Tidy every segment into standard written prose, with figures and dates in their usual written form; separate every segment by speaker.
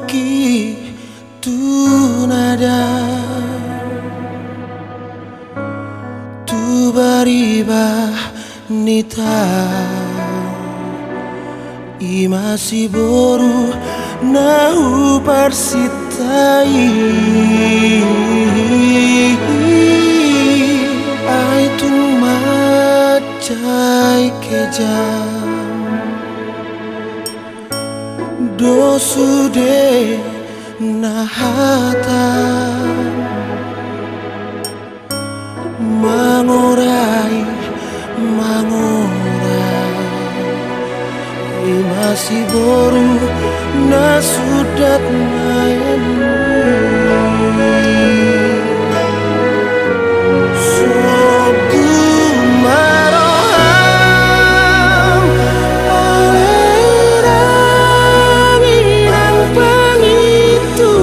Speaker 1: ki tu nada tu bariba nita I masih boru nahu persitai ai tung macai kejam do sude nahata mangurai masih boru na sudat mayani sobu maroham oleh raminang pengitu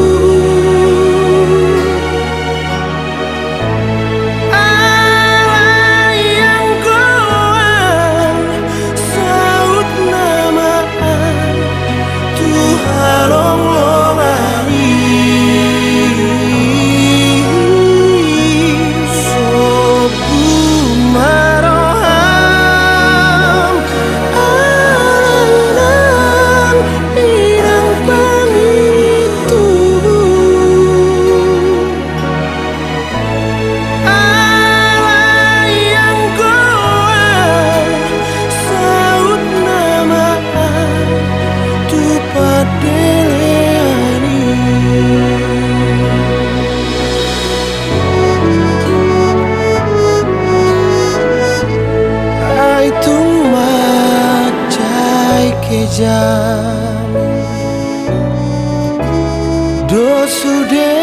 Speaker 1: ala yang koan saut nama halong longai sobu maroham alang irang pengitu ala yang koan saut nama tu padeleani ai tung macai kejam do sude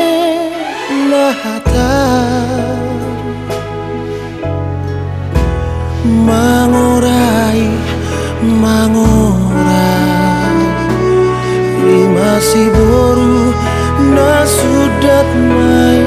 Speaker 1: nahata mangurai masih boru na sudat mai